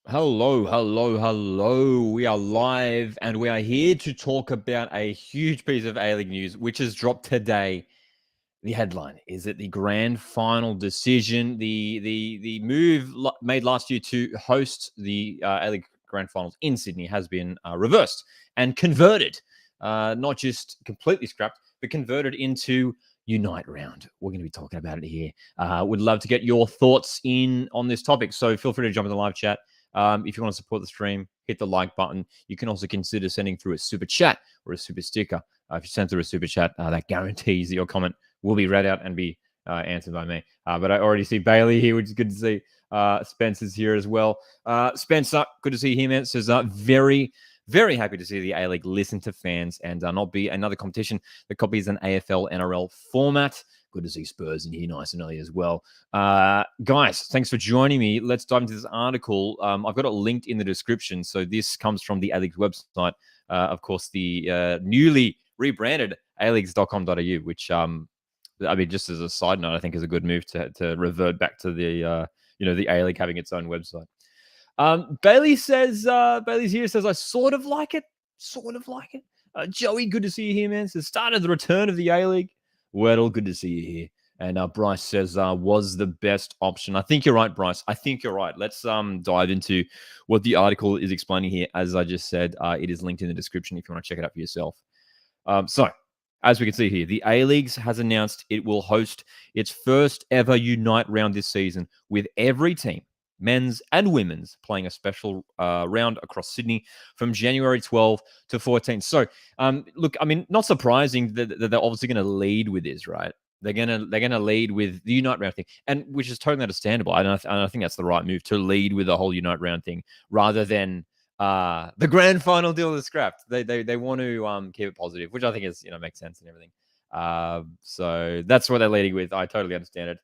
Hello, hello, hello. We are live and we are here to talk about a huge piece of A-League news which has dropped today. The headline is that the grand final decision, the move made last year to host the A-League grand finals in Sydney has been reversed and converted, not just completely scrapped, but converted into Unite Round. We're going to be talking about it here. Would love to get your thoughts in on this topic, so feel free to jump in the live chat. If you want to support the stream, hit the like button. You can also consider sending through a super chat or a super sticker. If you send through a super chat, that guarantees that your comment will be read out and be answered by me. But I already see Bailey here, which is good to see. Spencer's here as well. Spencer, good to see him. It says very, very happy to see the A-League listen to fans and not be another competition that copies an AFL NRL format. Good to see Spurs in here nice and early as well. Guys, thanks for joining me. Let's dive into this article. I've got it linked in the description. So this comes from the A-League's website. Of course, the newly rebranded aleagues.com.au, which I mean, just as a side note, I think is a good move to revert back to the the A-League having its own website. Bailey says Bailey's here says I sort of like it. Joey, good to see you here, man. Says started the return of the A-League. Weddle, good to see you here. And Bryce says was the best option. I think you're right, Bryce. I think you're right. Let's dive into what the article is explaining here. As I just said, it is linked in the description if you want to check it out for yourself. So, as we can see here, the A-Leagues has announced it will host its first ever Unite round this season with every team, men's and women's, playing a special round across Sydney from January 12 to 14. So, look, I mean, not surprising that they're obviously going to lead with this, right? They're gonna lead with the Unite round thing, and which is totally understandable. I think that's the right move to lead with the whole Unite round thing rather than the grand final deal is scrapped. They want to keep it positive, which I think is makes sense and everything. So that's what they're leading with. I totally understand it.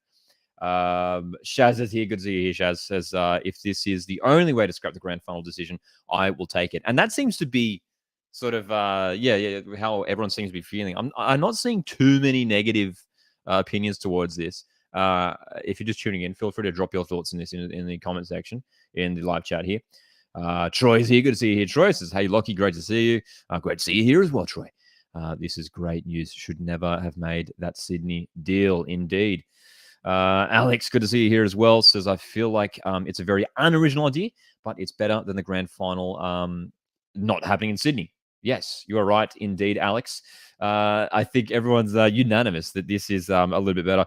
Shaz is here. Good to see you here. Shaz says if this is the only way to scrap the grand final decision, I will take it. And that seems to be sort of how everyone seems to be feeling. I'm not seeing too many negative opinions towards this. If you're just tuning in, feel free to drop your thoughts in this in the comment section in the live chat here. Troy's here. Good to see you here. Troy says, hey, Lockie, great to see you. Great to see you here as well, Troy. This is great news. Should never have made that Sydney deal, indeed. Alex, good to see you here as well. Says, I feel like it's a very unoriginal idea, but it's better than the grand final not happening in Sydney. Yes, you are right, indeed, Alex. I think everyone's unanimous that this is a little bit better.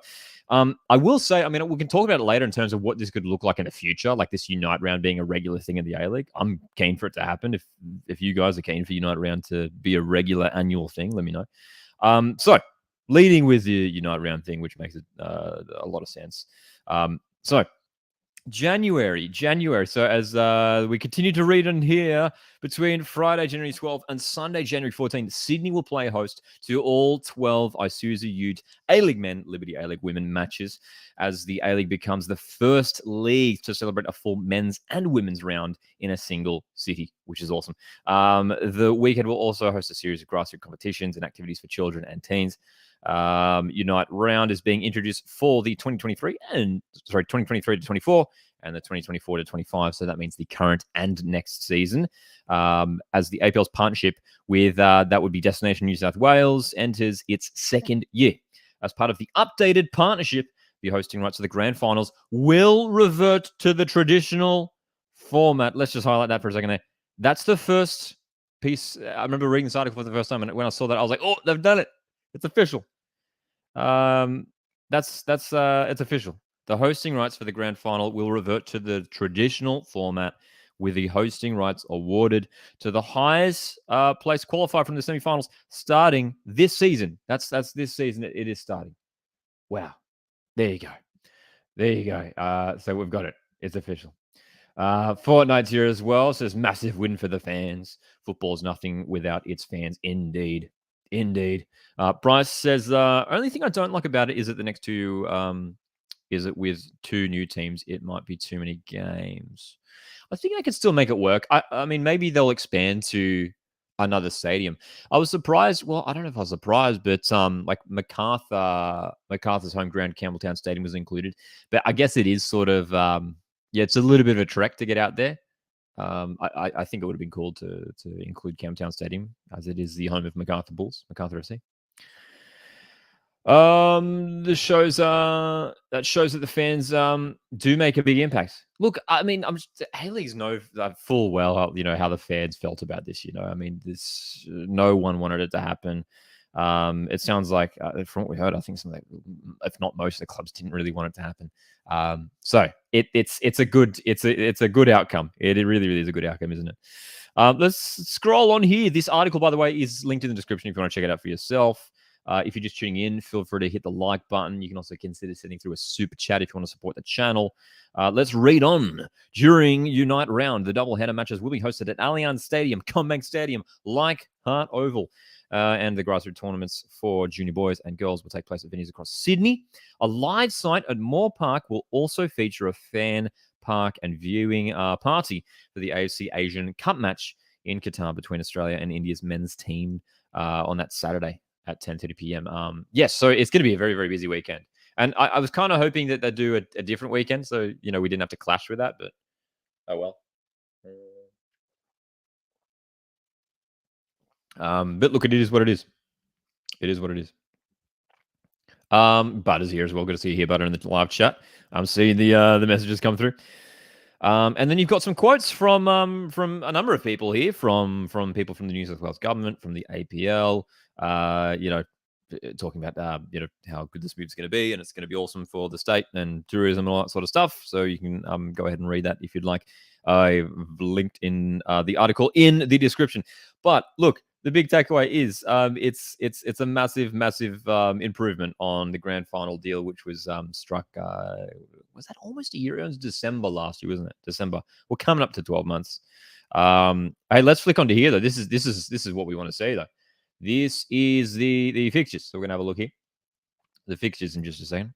I will say, I mean, we can talk about it later in terms of what this could look like in the future, like this Unite round being a regular thing in the A-League. I'm keen for it to happen. If you guys are keen for Unite round to be a regular annual thing, let me know. So leading with the Unite round thing, which makes it a lot of sense. So January. So as we continue to read in here, between Friday, January 12th and Sunday, January 14th, Sydney will play host to all 12 Isuzu Ute A-League men, Liberty A-League women matches, as the A-League becomes the first league to celebrate a full men's and women's round in a single city, which is awesome. The weekend will also host a series of grassroots competitions and activities for children and teens. Unite round is being introduced for the 2023 to 24 and the 2024 to 25. So that means the current and next season. As the APL's partnership with that would be Destination New South Wales enters its second year. As part of the updated partnership, the hosting rights of the grand finals will revert to the traditional format. Let's just highlight that for a second there. That's the first piece. I remember reading this article for the first time, and when I saw that, I was like, oh, they've done it. It's official. It's official. The hosting rights for the grand final will revert to the traditional format, with the hosting rights awarded to the highest place qualified from the semifinals starting this season. That's this season. It is starting. Wow. There you go. So we've got it. It's official. Fortnite's here as well. Says massive win for the fans. Football's nothing without its fans. Indeed. Bryce says, only thing I don't like about it is that the next two, is it with two new teams, it might be too many games. I think I can still make it work. I mean, maybe they'll expand to another stadium. I was surprised. Well, I don't know if I was surprised, but like MacArthur's home ground, Campbelltown Stadium was included. But I guess it is sort of, it's a little bit of a trek to get out there. I think it would have been cool to include Camptown Stadium as it is the home of Macarthur Bulls, Macarthur FC. This shows that shows that the fans do make a big impact. Look, I mean, A-Leagues know full well how, how the fans felt about this. I mean, this no one wanted it to happen. It sounds like from what we heard, I think something like, if not most of the clubs didn't really want it to happen. So it's a good outcome. It really really is a good outcome, isn't it? Let's scroll on here. This article, by the way, is linked in the description if you want to check it out for yourself. If you're just tuning in, feel free to hit the like button. You can also consider sending through a super chat if you want to support the channel. Let's read on. During Unite Round, the doubleheader matches will be hosted at Allianz Stadium, Combank Stadium, Leichhardt Oval. And the grassroots tournaments for junior boys and girls will take place at venues across Sydney. A live site at Moore Park will also feature a fan park and viewing party for the AFC Asian Cup match in Qatar between Australia and India's men's team on that Saturday at 10:30 p.m. Yes, so it's going to be a very, very busy weekend. And I was kind of hoping that they'd do a different weekend, so, we didn't have to clash with that, but oh well. But look, it is what it is. It is what it is. Butter's here as well. Good to see you here, Butter, in the live chat. I'm seeing the messages come through. And then you've got some quotes from a number of people here, from people from the New South Wales government, from the APL, talking about how good this move's going to be, and it's going to be awesome for the state and tourism and all that sort of stuff. So you can go ahead and read that if you'd like. I've linked in the article in the description. But look, the big takeaway is it's a massive improvement on the grand final deal, which was struck. Was that almost a year? It was December last year, wasn't it? December. We're coming up to 12 months. Hey, let's flick onto here though. This is what we want to see though. This is the fixtures. So we're gonna have a look here. The fixtures in just a second.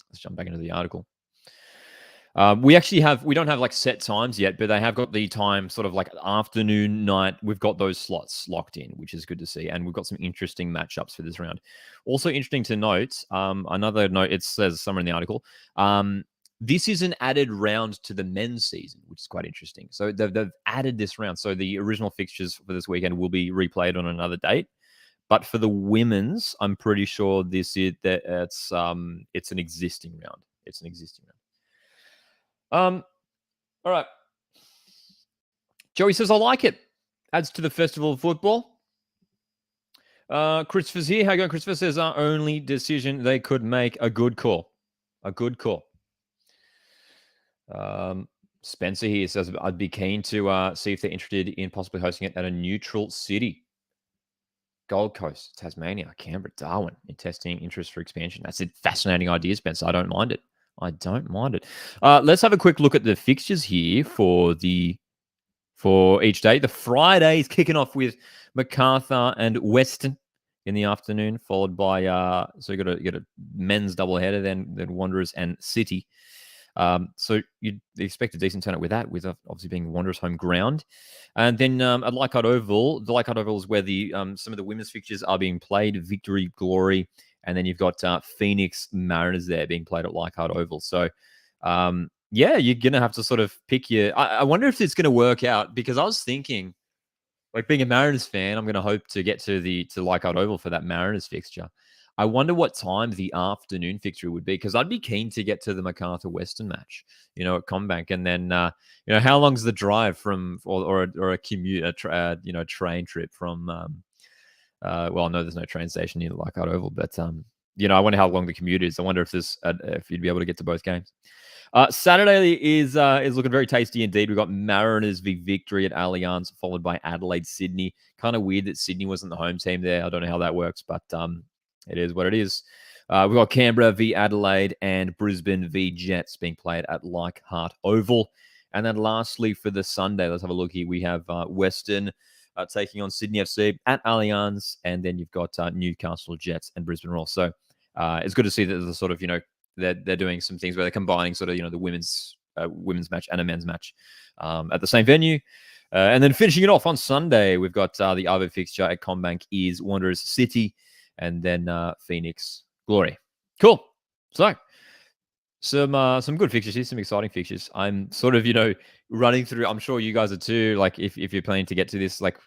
Let's jump back into the article. We don't have like set times yet, but they have got the time sort of like afternoon, night. We've got those slots locked in, which is good to see. And we've got some interesting matchups for this round. Also interesting to note, another note, it says somewhere in the article, this is an added round to the men's season, which is quite interesting. So they've added this round. So the original fixtures for this weekend will be replayed on another date. But for the women's, I'm pretty sure it's an existing round. It's an existing round. All right. Joey says, I like it. Adds to the festival of football. Christopher's here. How you going? Christopher says, our only decision they could make, a good call. A good call. Spencer here says, I'd be keen to see if they're interested in possibly hosting it at a neutral city. Gold Coast, Tasmania, Canberra, Darwin, in testing interest for expansion. That's a fascinating idea, Spencer. I don't mind it. I don't mind it. Let's have a quick look at the fixtures here for each day. The Friday is kicking off with Macarthur and Western in the afternoon, followed by so you got a men's doubleheader, then Wanderers and City. So you'd expect a decent turnout with that, with obviously being Wanderers' home ground. And then at Leichhardt Oval, the Leichhardt Oval is where some of the women's fixtures are being played, Victory, Glory, and then you've got Phoenix Mariners there being played at Leichhardt Oval. So, yeah, you're going to have to sort of pick I wonder if it's going to work out, because I was thinking, like, being a Mariners fan, I'm going to hope to get to Leichhardt Oval for that Mariners fixture. I wonder what time the afternoon fixture would be, because I'd be keen to get to the Macarthur Western match, at Combank, and then how long's the drive from, or a commute, train trip from? Well, I know there's no train station near the Leichhardt Oval, but I wonder how long the commute is. I wonder if you'd be able to get to both games. Saturday is looking very tasty indeed. We've got Mariners v Victory at Allianz, followed by Adelaide Sydney. Kind of weird that Sydney wasn't the home team there. I don't know how that works, but it is what it is. We've got Canberra v Adelaide and Brisbane v Jets being played at Leichhardt Oval. And then lastly, for the Sunday, let's have a look here. We have Western taking on Sydney FC at Allianz, and then you've got Newcastle Jets and Brisbane Roar. So it's good to see that there's a sort of, they're doing some things where they're combining sort of, the women's match and a men's match at the same venue. And then finishing it off on Sunday, we've got the other fixture at Combank is Wanderers City, and then Phoenix Glory. Cool. So Some good fixtures here, some exciting fixtures. I'm sort of, running through. I'm sure you guys are too. Like, if you're planning to get to this, like,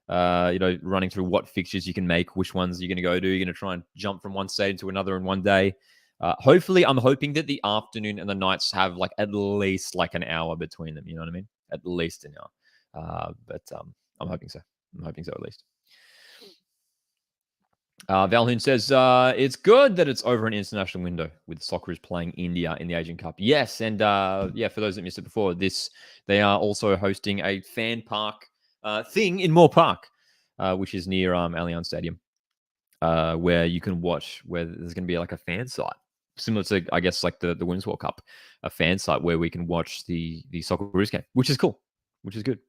running through what fixtures you can make, which ones you're going to go to. You're going to try and jump from one state into another in one day. Hopefully, I'm hoping that the afternoon and the nights have like at least like an hour between them. You know what I mean? At least an hour. But I'm hoping so. I'm hoping so at least. Valhoon says, it's good that it's over an international window with Socceroos playing India in the Asian Cup. Yes, and yeah, for those that missed it before, they are also hosting a fan park thing in Moore Park, which is near Allianz Stadium, where you can watch, where there's going to be like a fan site, similar to, I guess, like the Women's World Cup, a fan site where we can watch the Socceroos game, which is cool, which is good.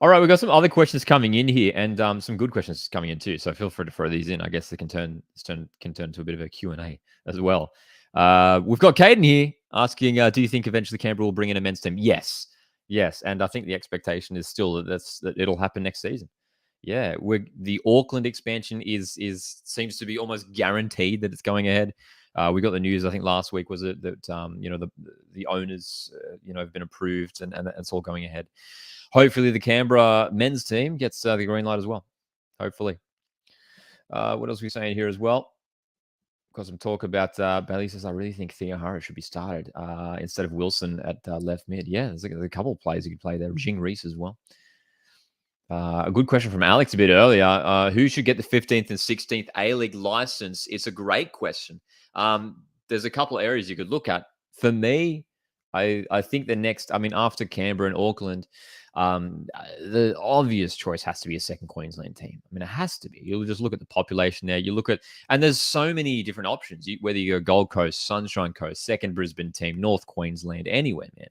All right, we've got some other questions coming in here, and some good questions coming in too. So feel free to throw these in. I guess they can turn into a bit of a Q&A as well. We've got Caden here asking, do you think eventually Canberra will bring in a men's team? Yes, and I think the expectation is still that it'll happen next season. Yeah, the Auckland expansion seems to be almost guaranteed that it's going ahead. We got the news, I think last week, was it that the owners have been approved and it's all going ahead. Hopefully the Canberra men's team gets the green light as well. Hopefully. What else are we saying here as well? Got some talk about Bailey says, I really think Theo Harris should be started instead of Wilson at left mid. Yeah, there's a couple of players who could play there. Jing Reese as well. A good question from Alex a bit earlier. Who should get the 15th and 16th A-League license? It's a great question. There's a couple of areas you could look at. For me, I think after Canberra and Auckland, the obvious choice has to be a second Queensland team. I mean, it has to be. You'll just look at the population there. You look at, and there's so many different options. Whether you go Gold Coast, Sunshine Coast, second Brisbane team, North Queensland, anywhere, man.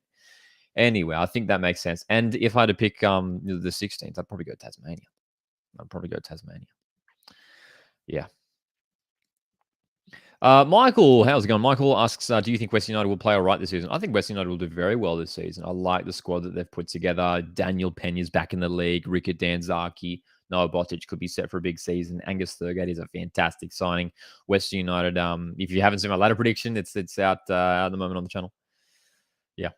Anyway, I think that makes sense. And if I had to pick the 16th, I'd probably go Tasmania. Yeah. Michael, how's it going? Michael asks, do you think West United will play all right this season? I think West United will do very well this season. I like the squad that they've put together. Daniel Pena's back in the league. Rickard Danzaki. Noah Botic could be set for a big season. Angus Thurgate is a fantastic signing. West United, if you haven't seen my ladder prediction, it's out at the moment on the channel. Yeah.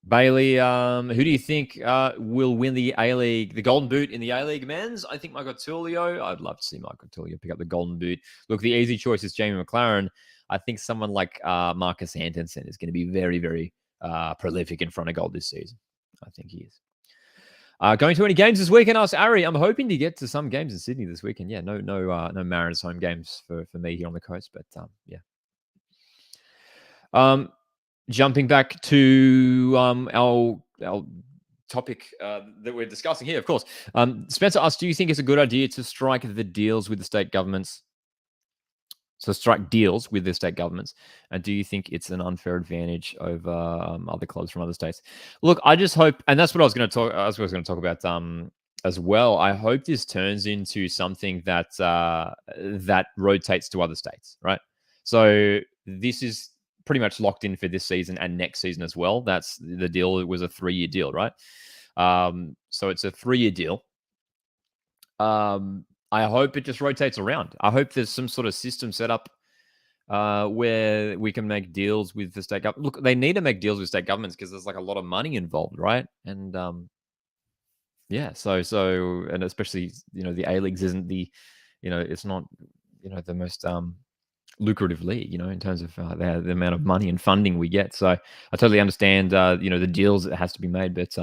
Bailey, who do you think will win the A-League, the Golden Boot in the A-League men's? I think Michael Tullio. I'd love to see Michael Tullio pick up the Golden Boot. Look, the easy choice is Jamie McLaren. I think someone like Marcus Hantensen is going to be very, very prolific in front of goal this season. I think he is. Going to any games this weekend? Asked Ari. I'm hoping to get to some games in Sydney this weekend. Yeah, no Mariners home games for me here on the coast, but yeah. Jumping back to our topic that we're discussing here, of course. Spencer asked, do you think it's a good idea to strike the deals with the state governments? So strike deals with the state governments. And do you think it's an unfair advantage over other clubs from other states? Look, I just hope, and that's what I was going to talk about as well. I hope this turns into something that that rotates to other states, right? So this is pretty much locked in for this season and next season as well. That's the deal. It was a 3-year deal, right? So it's a 3-year deal. I hope it just rotates around. I hope there's some sort of system set up where we can make deals with the state government. Look, they need to make deals with state governments because there's like a lot of money involved, right? And yeah, so and especially the A-Leagues isn't the it's not the most lucrative league, in terms of the amount of money and funding we get. So I totally understand, the deals that has to be made. But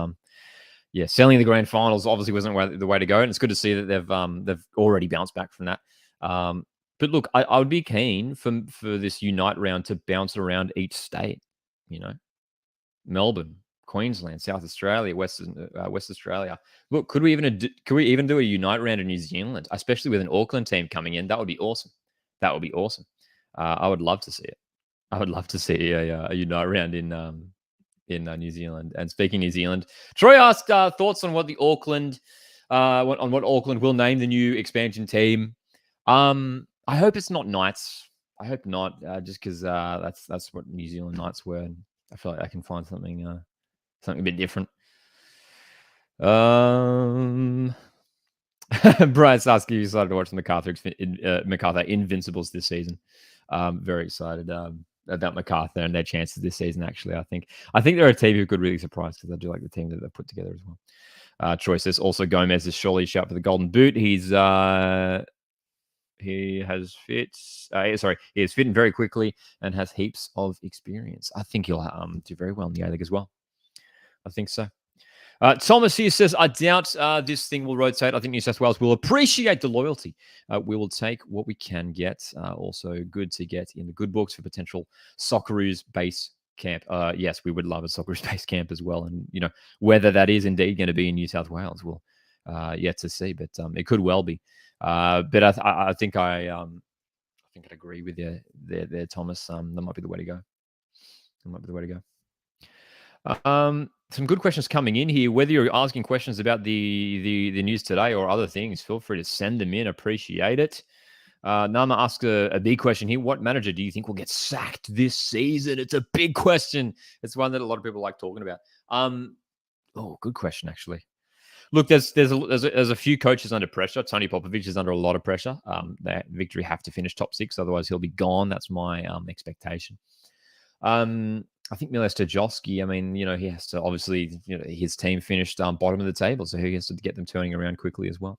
yeah, selling the grand finals obviously wasn't the way to go, and it's good to see that they've already bounced back from that. But look, I would be keen for this Unite round to bounce around each state. Melbourne, Queensland, South Australia, West Australia. Look, could we even do a Unite round in New Zealand, especially with an Auckland team coming in? That would be awesome. I would love to see it. I would love to see a Unite round in New Zealand. And speaking New Zealand, Troy asked thoughts on what Auckland will name the new expansion team. I hope it's not Knights. I hope not, just because that's what New Zealand Knights were. And I feel like I can find something a bit different. Bryce asking if you decided to watch the MacArthur Invincibles this season. Very excited about MacArthur and their chances this season. Actually, I think they're a team who could really surprise because I do like the team that they've put together as well. Troy says also Gomez is surely a shout for the Golden Boot. He has fit. He is fitting very quickly and has heaps of experience. I think he'll do very well in the A League as well. I think so. Thomas here says, I doubt this thing will rotate. I think New South Wales will appreciate the loyalty. We will take what we can get. Also, good to get in the good books for potential Socceroos base camp. Yes, we would love a Socceroos base camp as well. And, whether that is indeed going to be in New South Wales, we'll yet to see. But it could well be. But I think I'd agree with you there, Thomas. That might be the way to go. Some good questions coming in here. Whether you're asking questions about the news today or other things, feel free to send them in. Appreciate it. Nama asks a big question here. What manager do you think will get sacked this season? It's a big question. It's one that a lot of people like talking about. Good question, actually. Look, there's a few coaches under pressure. Tony Popovich is under a lot of pressure. That Victory have to finish top 6, otherwise he'll be gone. That's my expectation. I think Milos Stojowski, he has to obviously, his team finished bottom of the table, so he has to get them turning around quickly as well.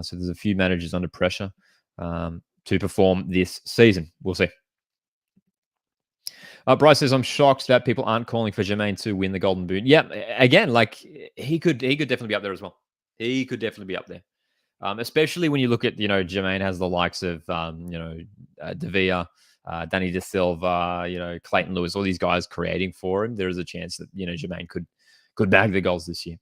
So there's a few managers under pressure to perform this season. We'll see. Bryce says, I'm shocked that people aren't calling for Jermaine to win the Golden Boot. Yeah, again, he could definitely be up there as well. He could definitely be up there. Especially when you look at, Jermaine has the likes of, De Villa, Danny De Silva, Clayton Lewis, all these guys creating for him. There is a chance that, Jermaine could bag the goals this year.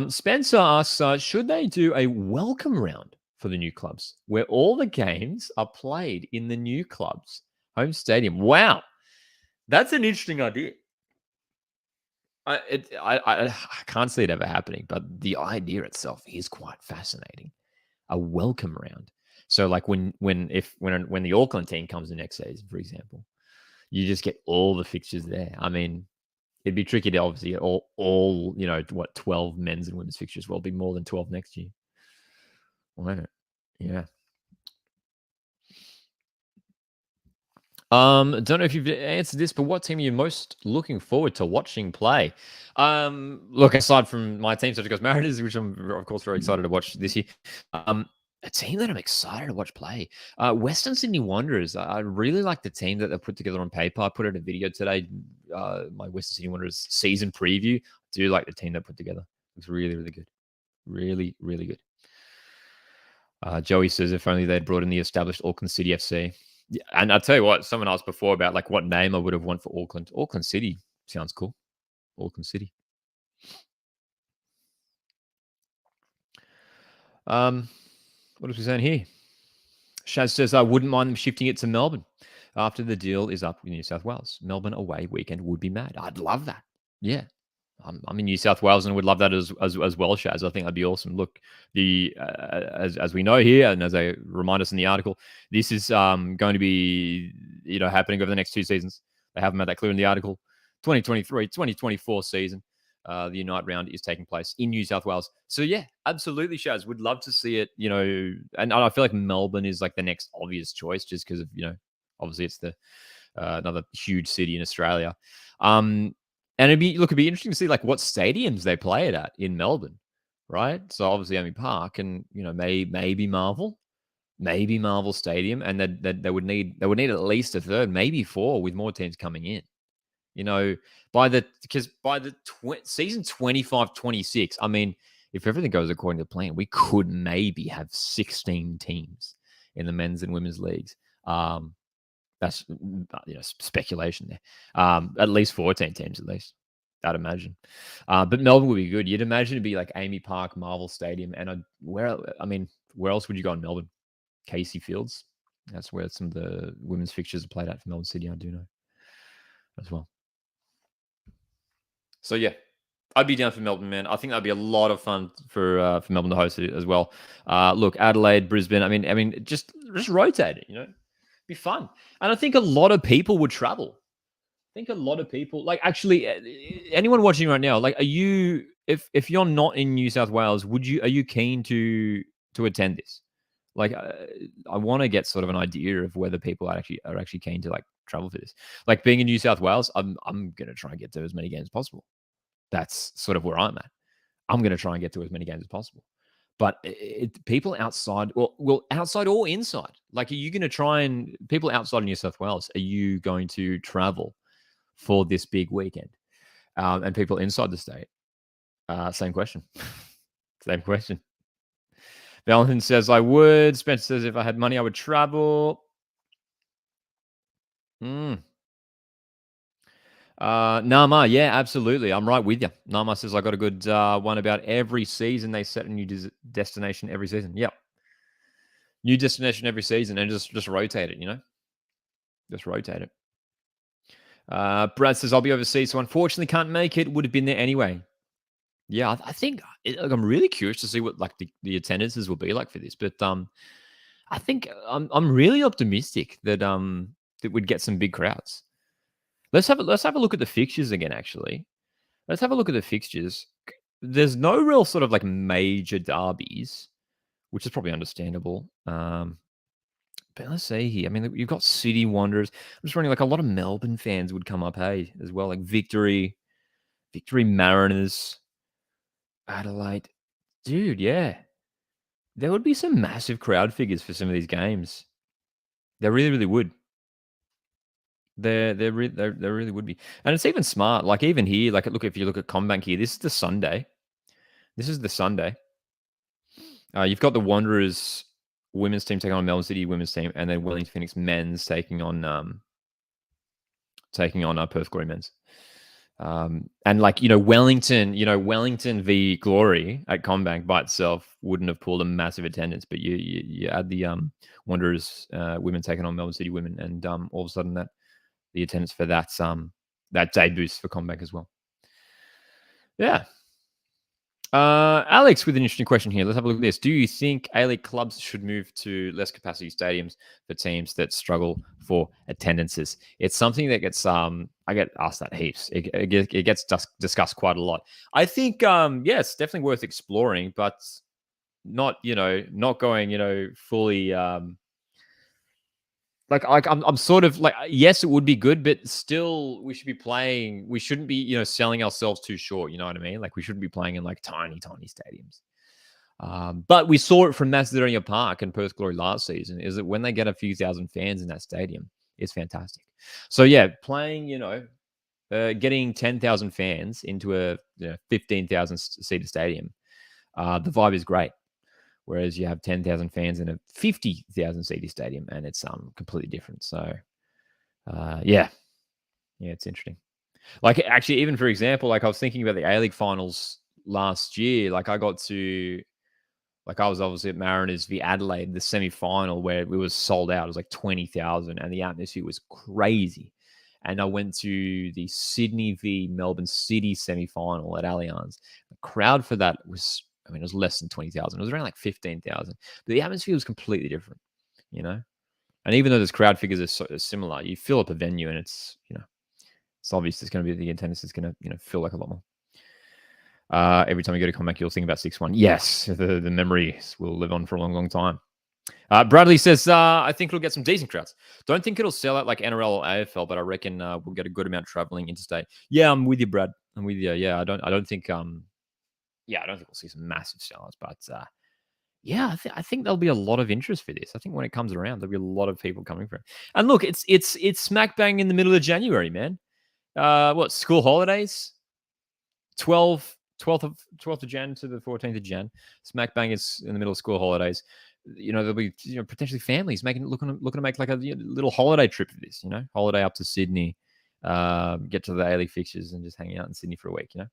Spencer asks, should they do a welcome round for the new clubs where all the games are played in the new club's home stadium? Wow. That's an interesting idea. I can't see it ever happening, but the idea itself is quite fascinating. A welcome round. So when the Auckland team comes in next season, for example, you just get all the fixtures there. It'd be tricky to obviously all 12 men's and women's fixtures. Will be more than 12 next year. Won't it? Yeah. Don't know if you've answered this, but what team are you most looking forward to watching play? Look, aside from my team, such as Mariners, which I'm of course very excited to watch this year, a team that I'm excited to watch play, Western Sydney Wanderers. I really like the team that they put together on paper. I put out a video today, my Western Sydney Wanderers season preview. I do like the team they put together. It's really, really good. Really, really good. Joey says if only they'd brought in the established Auckland City FC. Yeah, and I'll tell you what, someone asked before about what name I would have won for Auckland. Auckland City sounds cool. Auckland City. What is we saying here? Shaz says I wouldn't mind them shifting it to Melbourne after the deal is up with New South Wales. Melbourne away weekend would be mad. I'd love that. Yeah. I'm in New South Wales and would love that as well, Shaz. I think that'd be awesome. Look, as we know here, and as they remind us in the article, this is going to be happening over the next 2 seasons. They haven't made that clear in the article. 2023, 2024 season, the Unite round is taking place in New South Wales. So yeah, absolutely, Shaz. Would love to see it. And I feel like Melbourne is the next obvious choice, just because of obviously it's the another huge city in Australia. And it'd be interesting to see what stadiums they play it at in Melbourne, right? So obviously AAMI Park, and maybe Marvel Stadium, and they would need at least a third, maybe 4, with more teams coming in. By the season 25-26, if everything goes according to plan, we could maybe have 16 teams in the men's and women's leagues. That's speculation there. At least 14 teams, at least. I'd imagine. But Melbourne would be good. You'd imagine it'd be like AAMI Park, Marvel Stadium, and where else would you go in Melbourne? Casey Fields. That's where some of the women's fixtures are played at for Melbourne City. I do know as well. So yeah, I'd be down for Melbourne, man. I think that'd be a lot of fun for Melbourne to host it as well. Look, Adelaide, Brisbane. Just rotate it. Be fun. And I think a lot of people would travel. I think a lot of people, actually, anyone watching right now, are you, if you're not in New South Wales, are you keen to attend this? Like, I want to get sort of an idea of whether people are actually keen to like travel for this. Like being in New South Wales, I'm gonna try and get to as many games as possible. That's sort of where I'm at. I'm gonna try and get to as many games as possible. But people outside, outside or inside, like, are you going to try and people outside of New South Wales? Are you going to travel for this big weekend? And people inside the state, same question. Same question. Valentin says, I would. Spencer says, if I had money, I would travel. Nama, yeah, absolutely. I'm right with you. Nama says, I got a good one about every season. They set a new destination every season. Yep. New destination every season and just rotate it, Just rotate it. Brad says, I'll be overseas, so unfortunately can't make it. Would have been there anyway. Yeah, I think I'm really curious to see what like the attendances will be like for this. But I think I'm really optimistic that that we'd get some big crowds. Let's have a look at the fixtures again. Actually, let's have a look at the fixtures. There's no real sort of like major derbies, which is probably understandable. But let's see here. I mean, you've got City Wanderers. I'm just wondering, like a lot of Melbourne fans would come up, hey, as well. Like Victory Mariners, Adelaide. Dude, yeah. There would be some massive crowd figures for some of these games. There really, really would. There really would be. And it's even smart. Like even here, like look, if you look at CommBank here, this is the Sunday. This is the Sunday. You've got the Wanderers women's team taking on Melbourne City women's team, and then Wellington Phoenix men's taking on Perth Glory men's. And like Wellington v Glory at CommBank by itself wouldn't have pulled a massive attendance, but you add the Wanderers women taking on Melbourne City women, and all of a sudden that the attendance for that day boosts for CommBank as well. Yeah. Alex with an interesting question here. Let's have a look at this. Do you think A-League clubs should move to less capacity stadiums for teams that struggle for attendances? It's something that gets I get asked that heaps. It gets discussed quite a lot. I think it's definitely worth exploring, but not going fully like I'm sort of like, yes, it would be good, but still we should be playing. We shouldn't be selling ourselves too short. You know what I mean? Like we shouldn't be playing in like tiny stadiums. But we saw it from Macedonia Park and Perth Glory last season. Is that when they get a few thousand fans in that stadium, it's fantastic. So yeah, playing getting 10,000 fans into a 15,000 seater stadium, the vibe is great. Whereas you have 10,000 fans in a 50,000 seater stadium, and it's completely different. So, yeah, it's interesting. Like actually, even for example, like I was thinking about the A-League finals last year. Like I was obviously at Mariners v Adelaide, the semi-final where it was sold out. It was like 20,000, and the atmosphere was crazy. And I went to the Sydney v Melbourne City semi-final at Allianz. The crowd for that was, it was less than 20,000. It was around like 15,000. But the atmosphere was completely different, And even though those crowd figures are similar, you fill up a venue and it's, it's obvious it's going to be the attendance is going to, feel like a lot more. Every time you go to CommBank, you'll think about 6-1. Yes, the memories will live on for a long, long time. Bradley says, I think it'll get some decent crowds. Don't think it'll sell out like NRL or AFL, but I reckon we'll get a good amount traveling interstate. Yeah, I'm with you, Brad. I'm with you. Yeah, I don't think I don't think we'll see some massive sellouts, but I think there'll be a lot of interest for this. I think when it comes around, there'll be a lot of people coming for it. And look, it's smack bang in the middle of January, man. What, school holidays? 12th of Jan to the 14th of Jan. Smack bang is in the middle of school holidays. There'll be potentially families looking to make like a little holiday trip for this. Holiday up to Sydney, get to the A-League fixtures and just hang out in Sydney for a week. Yeah.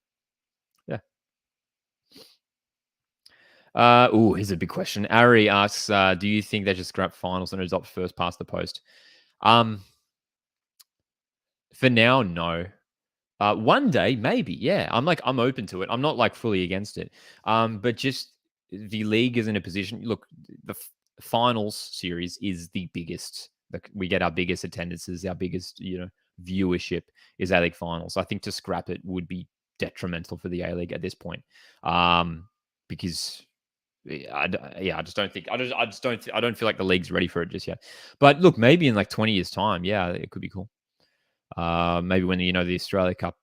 Here's a big question. Ari asks, do you think they should scrap finals and adopt first past the post? For now, no. One day, maybe, yeah. I'm open to it. I'm not like fully against it. But just the league is in a position. Look, the finals series is the biggest. We get our biggest attendances, our biggest, viewership is A-League finals. I think to scrap it would be detrimental for the A-League at this point, because Yeah, I just don't think I don't feel like the league's ready for it just yet. But look, maybe in like 20 years' time, yeah, it could be cool. Maybe when the Australia Cup,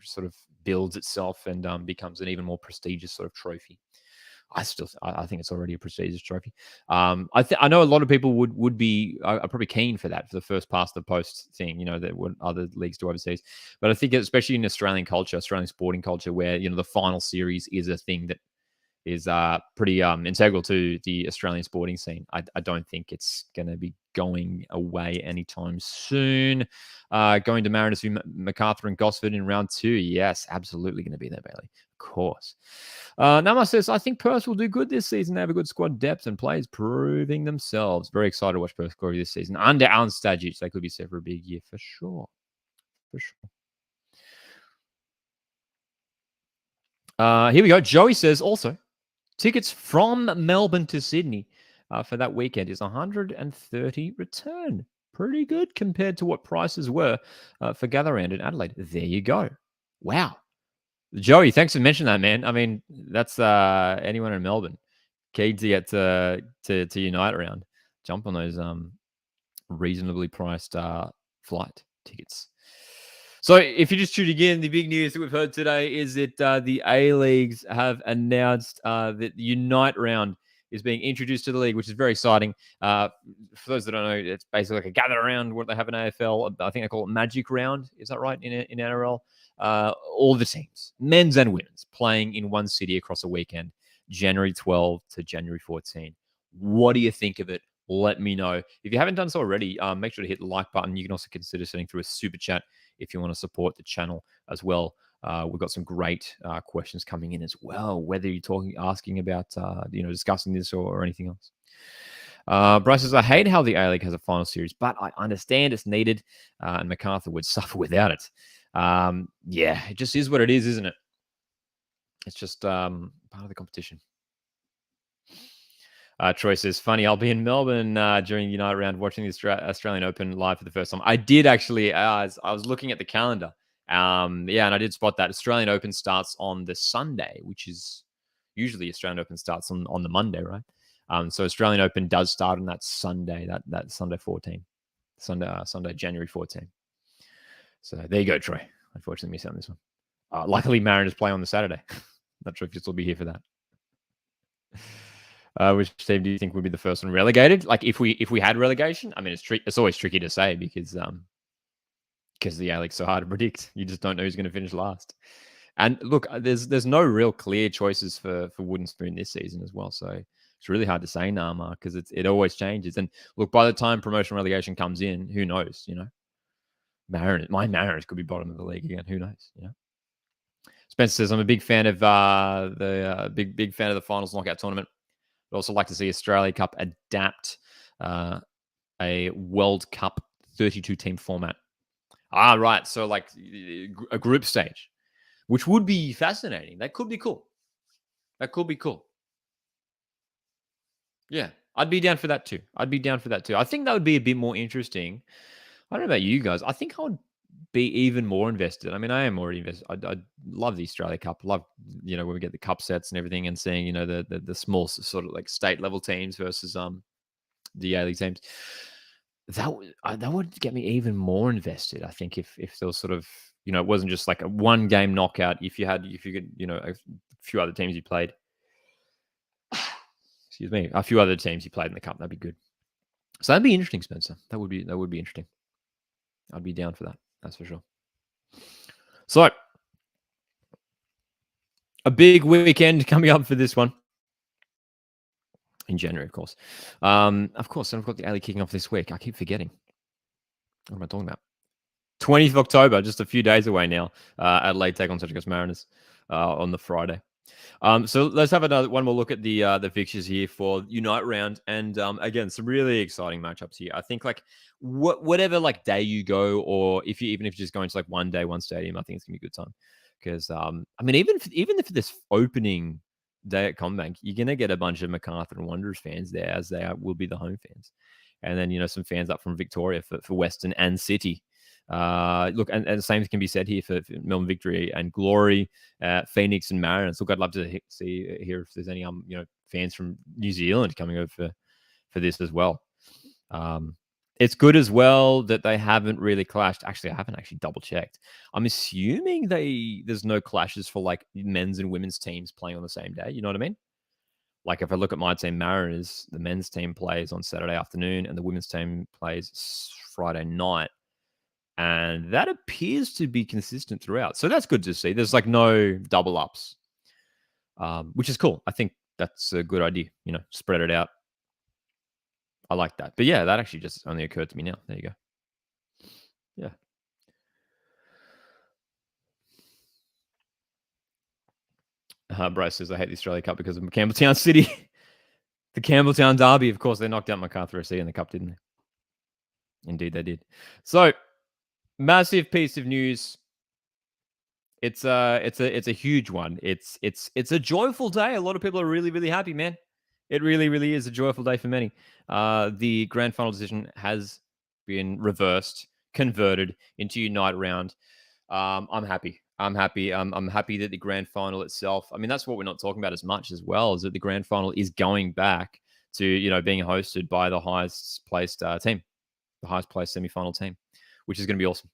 sort of builds itself and becomes an even more prestigious sort of trophy. I think it's already a prestigious trophy. I know a lot of people would be are probably keen for that, for the first past the post thing, that what other leagues do overseas. But I think especially in Australian culture, Australian sporting culture, where the final series is a thing that is pretty integral to the Australian sporting scene. I don't think it's going to be going away anytime soon. Going to Mariners v MacArthur and Gosford in round 2. Yes, absolutely going to be there, Bailey. Of course. Nama says, I think Perth will do good this season. They have a good squad depth and players proving themselves. Very excited to watch Perth glory this season. Under Alan Stajic, they could be set for a big year for sure. For sure. Here we go. Joey says also, tickets from Melbourne to Sydney for that weekend is 130 return. Pretty good compared to what prices were for Gather Round in Adelaide. There you go. Wow. Joey, thanks for mentioning that, man. I mean, that's anyone in Melbourne keen to get to Unite Round. Jump on those reasonably priced flight tickets. So, if you're just tuning in, the big news that we've heard today is that the A Leagues have announced that the Unite Round is being introduced to the league, which is very exciting. For those that don't know, it's basically like a gather around what they have in AFL. I think they call it Magic Round. Is that right? In NRL, all the teams, men's and women's, playing in one city across a weekend, January 12 to January 14. What do you think of it? Let me know. If you haven't done so already, make sure to hit the like button. You can also consider sending through a super chat if you want to support the channel as well. We've got some great questions coming in as well, whether you're asking about, discussing this or anything else. Bryce says, I hate how the A-League has a final series, but I understand it's needed, and MacArthur would suffer without it. Yeah, it just is what it is, isn't it? It's just part of the competition. Troy says, funny, I'll be in Melbourne during the United Round watching the Australian Open live for the first time. I did actually, I was looking at the calendar. And I did spot that Australian Open starts on the Sunday, which is usually Australian Open starts on the Monday, right? So Australian Open does start on that Sunday, that Sunday 14, Sunday, January 14. So there you go, Troy. Unfortunately, missed out on this one. Luckily, Mariners play on the Saturday. Not sure if you'll still be here for that. Which team do you think would be the first one relegated? Like if we had relegation, I mean, it's always tricky to say because the A-League's so hard to predict. You just don't know who's going to finish last. And look, there's no real clear choices for Wooden Spoon this season as well. So it's really hard to say, Nama, because it always changes. And look, by the time promotion relegation comes in, who knows? My Mariners could be bottom of the league again. Who knows? Spencer says, I'm a big fan of big fan of the finals knockout tournament. I'd also like to see Australia Cup adapt a World Cup 32-team format. Right. So like a group stage, which would be fascinating. That could be cool. Yeah, I'd be down for that too. I think that would be a bit more interesting. I don't know about you guys. I think I would be even more invested. I mean, I am already invested. I love the Australia Cup. Love, when we get the cup sets and everything and seeing, the small sort of like state level teams versus the A-League teams. That would get me even more invested. I think if there was sort of, it wasn't just like a one game knockout. If you could, a few other teams you played. Excuse me, a few other teams you played in the cup, that'd be good. So that'd be interesting, Spencer. That would be interesting. I'd be down for that. That's for sure. So, a big weekend coming up for this one. In January, of course. And I've got the A-League kicking off this week. I keep forgetting. What am I talking about? 20th of October, just a few days away now. Adelaide take on Central Coast Mariners on the Friday. So let's have one more look at the fixtures here for Unite Round, and again, some really exciting matchups here. I think like whatever like day you go, or even if you're just going to like one day, one stadium, I think it's gonna be a good time. Because I mean, even if this opening day at CommBank, you're gonna get a bunch of MacArthur and Wanderers fans there, as will be the home fans, and then some fans up from Victoria for Western and City. Look, and the same can be said here for Melbourne Victory and Glory, Phoenix and Mariners. Look, I'd love to hear if there's any fans from New Zealand coming over for this as well. It's good as well that they haven't really clashed. Actually, I haven't actually double checked. I'm assuming there's no clashes for like men's and women's teams playing on the same day. You know what I mean? Like if I look at my team, Mariners, the men's team plays on Saturday afternoon and the women's team plays Friday night. And that appears to be consistent throughout. So that's good to see. There's like no double ups, which is cool. I think that's a good idea. Spread it out. I like that. But yeah, that actually just only occurred to me now. There you go. Yeah. Bryce says, I hate the Australia Cup because of Campbelltown City. The Campbelltown Derby, of course, they knocked out Macarthur SC in the Cup, didn't they? Indeed, they did. So, massive piece of news. It's a huge one. It's a joyful day. A lot of people are really, really happy, man. It really, really is a joyful day for many. The grand final decision has been reversed, converted into Unite round. I'm happy. I'm happy. I'm happy that the grand final itself. I mean, that's what we're not talking about as much as well, is that the grand final is going back to being hosted by the highest placed team, the highest placed semi-final team, which is going to be awesome.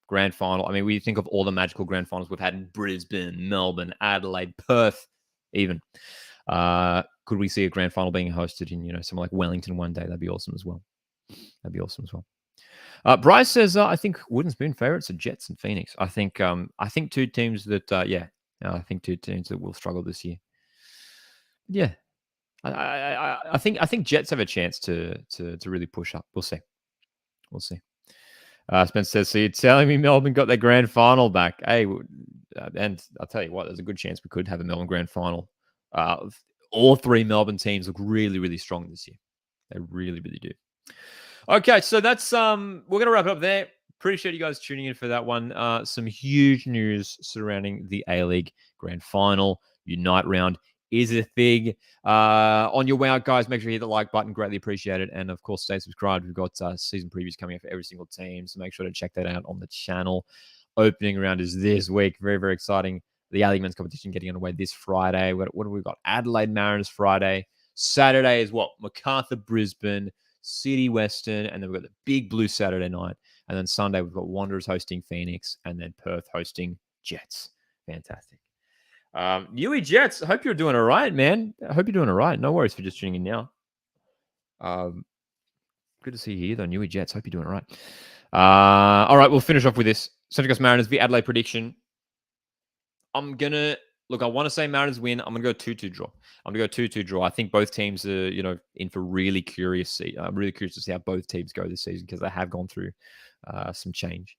Grand final. I mean, we think of all the magical grand finals we've had in Brisbane, Melbourne, Adelaide, Perth, even. Could we see a grand final being hosted in somewhere like Wellington one day? That'd be awesome as well. Bryce says, I think wooden spoon favorites are Jets and Phoenix. I think two teams that I think two teams that will struggle this year. Yeah. I think Jets have a chance to really push up. We'll see. Spence says, so you're telling me Melbourne got their grand final back? Hey, and I'll tell you what, there's a good chance we could have a Melbourne grand final. All three Melbourne teams look really, really strong this year. They really, really do. Okay, so that's we're gonna wrap it up there. Appreciate you guys tuning in for that one. Some huge news surrounding the A-League grand final. Unite round is a thing. On your way out, guys, make sure you hit the like button. Greatly appreciate it. And of course, stay subscribed. We've got season previews coming up for every single team. So make sure to check that out on the channel. Opening round is this week. Very, very exciting. The A-League men's competition getting underway this Friday. What have we got? Adelaide Mariners Friday. Saturday is what? Macarthur Brisbane, City Western. And then we've got the big blue Saturday night. And then Sunday, we've got Wanderers hosting Phoenix. And then Perth hosting Jets. Fantastic. Newey Jets, I hope you're doing all right, man. I hope you're doing all right. No worries for just tuning in now. Good to see you here, though. Newey Jets, hope you're doing all right. All right, we'll finish off with this. Central Coast Mariners v Adelaide prediction. I want to say Mariners win. I'm going to go 2-2 draw. I'm going to go 2-2 draw. I think both teams are, in for really curious. I'm really curious to see how both teams go this season because they have gone through some change.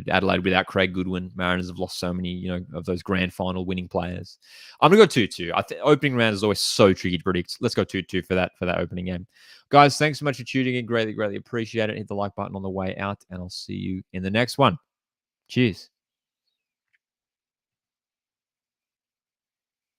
Adelaide without Craig Goodwin. Mariners have lost so many, of those grand final winning players. I'm going to go 2-2. I think opening round is always so tricky to predict. Let's go 2-2 for that opening game. Guys, thanks so much for tuning in. Greatly, greatly appreciate it. Hit the like button on the way out, and I'll see you in the next one. Cheers.